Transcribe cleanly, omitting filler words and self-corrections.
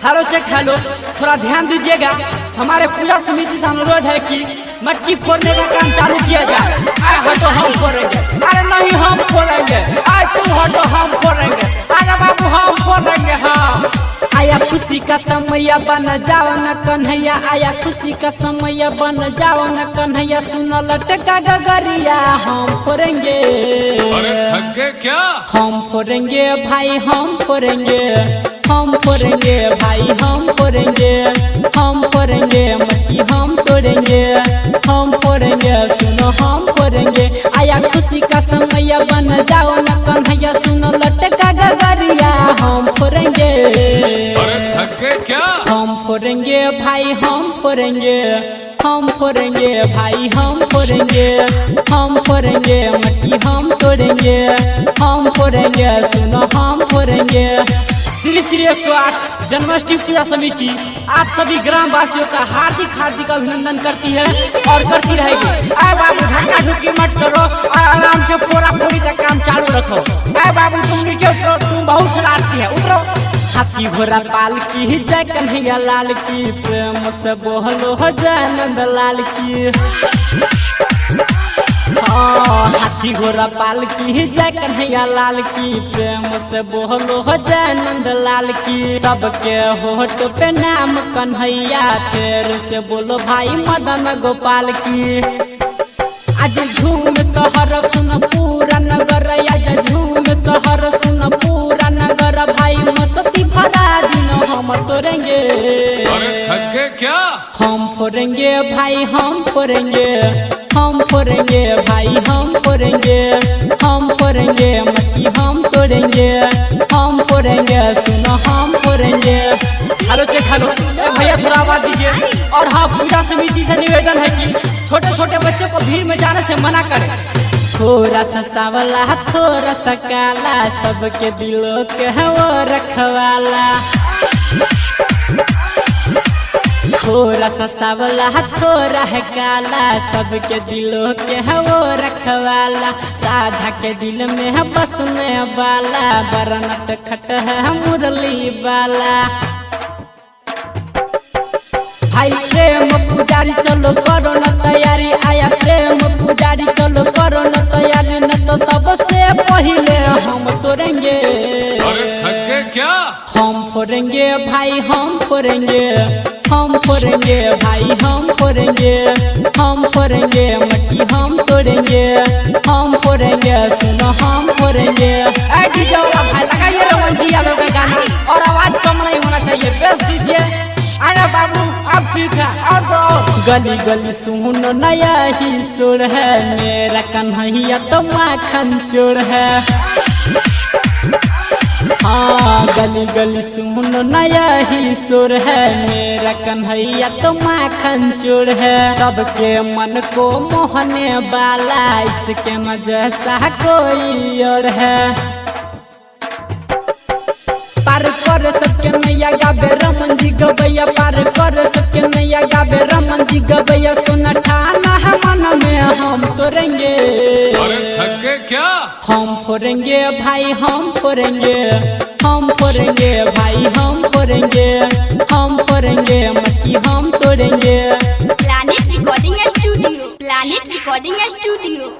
Hello check hello, थोड़ा ध्यान दीजिएगा। हमारे पूजा समिति से अनुरोध है कि मटकी फोड़ने का काम चालू किया जाए। आए हटो हम फोड़ेंगे, अरे नहीं हम फोड़ेंगे, आए तुम हटो हम फोड़ेंगे, अरे बाबू हम फोड़ेंगे। हाँ आया खुशी का समय बन जाओ न कन्हैया, आया खुशी का समय बन जाओ न कन्हैया, सुनो लटका गगरिया हम फोड़ेंगे। अरे थक गए क्या? हम फोड़ेंगे भाई हम फोड़ेंगे, हम फोड़ेंगे भाई हम फोड़ेंगे, हम फोड़ेंगे मटकी हम तोड़ेंगे, हम फोड़ेंगे सुनो हम फोड़ेंगे। आया खुशी का समय बन जाओ न कन्हैया, सुनो लटका गगरिया हम फोड़ेंगे। अरे थक गए क्या? हम फोड़ेंगे भाई हम फोड़ेंगे, हम फोड़ेंगे भाई हम फोड़ेंगे, हम फोड़ेंगे मटकी हम तोड़ेंगे, हम फोड़ेंगे सुनो हम फोड़ेंगे। श्री श्री 108 जन्माष्टमी पूजा समिति आप सभी ग्राम वासियों का हार्दिक हार्दिक अभिनंदन करती है और करती रहेगी। आए बाबू धक्का धुक्की मत करो और आराम से फोड़ा फोड़ी का काम चालू रखो। आए बाबू तुम नीचे उतरो, तुम बहुत शरारती है, उतरो। हाथी घोड़ा पाल की जय कन्हैया लाल की, प्रेम से बोलो हो जय नंद लाल की। हाथी घोड़ा पाल की जय कन्हैया लाल की, प्रेम से बोलो हो जय नंद लाल की। सबके होठ पे नाम कन्हैया, तेरे से बोलो भाई मदन गोपाल की। आज झूम शहर सुन पूरा नगर, आज झूम शहर सुन पूरा नगर, भाई मस्ती भरा दिन हम तोड़ेंगे। अरे थक गए क्या? हम फोड़ेंगे भाई हम फोड़ेंगे, हम फोड़ेंगे भाई हम फोड़ेंगे, हम फोड़ेंगे मटकी हम तोड़ेंगे, हम फोड़ेंगे सुनो हम फोड़ेंगे। हेलो चेक हेलो, भैया थोड़ा आवाज दीजिए। और हाँ पूजा समिति से निवेदन है कि छोटे छोटे बच्चों को भीड़ में जाने से मना करें। थोड़ा सा सावला थोड़ा सा काला, सबके दिलों के है वो रखवाला। थोड़ा सा सावला थोड़ा है काला, सबके दिलों के है वो रखवाला। राधा के दिल में है बसने वाला, बड़ा नटखट है मुरली वाला। भाई प्रेम पुजारी चलो करो न तैयारी, आया प्रेम पुजारी चलो करो न तैयारी, न तो सबसे पहले हम तोड़ेंगे। अरे थक गए क्या? हम फोड़ेंगे भाई हम फोड़ेंगे, हम फोड़ेंगे भाई हम फोड़ेंगे, हम फोड़ेंगे मटकी हम तोड़ेंगे, हम फोड़ेंगे सुनो हम फोड़ेंगे। डीजे वाला भाई लगाइए रमन जी यादव का गाना और आवाज कम नहीं होना चाहिए, बेस दीजिए। अरे बाबू अब ठीक है और तो गली गली सुनो नया ही सुर है, मेरा कन्हैया तो माखन चोर है। हाँ गली गली सुनो नया ही सुर है, मेरा कन्हैया तो माखन चोर है। सबके मन को मोहने वाला, इसके न जैसा कोई और है। पार कर सबके नैया गावे रमन जी गवैया, पार कर सबके नैया गावे रमन जी गवैया, सुन ठाना है मन में हम तोड़ेंगे। अरे थक गए क्या? हम फोड़ेंगे भाई हम फोड़ेंगे, हम फोड़ेंगे भाई हम फोड़ेंगे, हम फोड़ेंगे मटकी हम तोड़ेंगे। Planet recording studio, planet recording studio.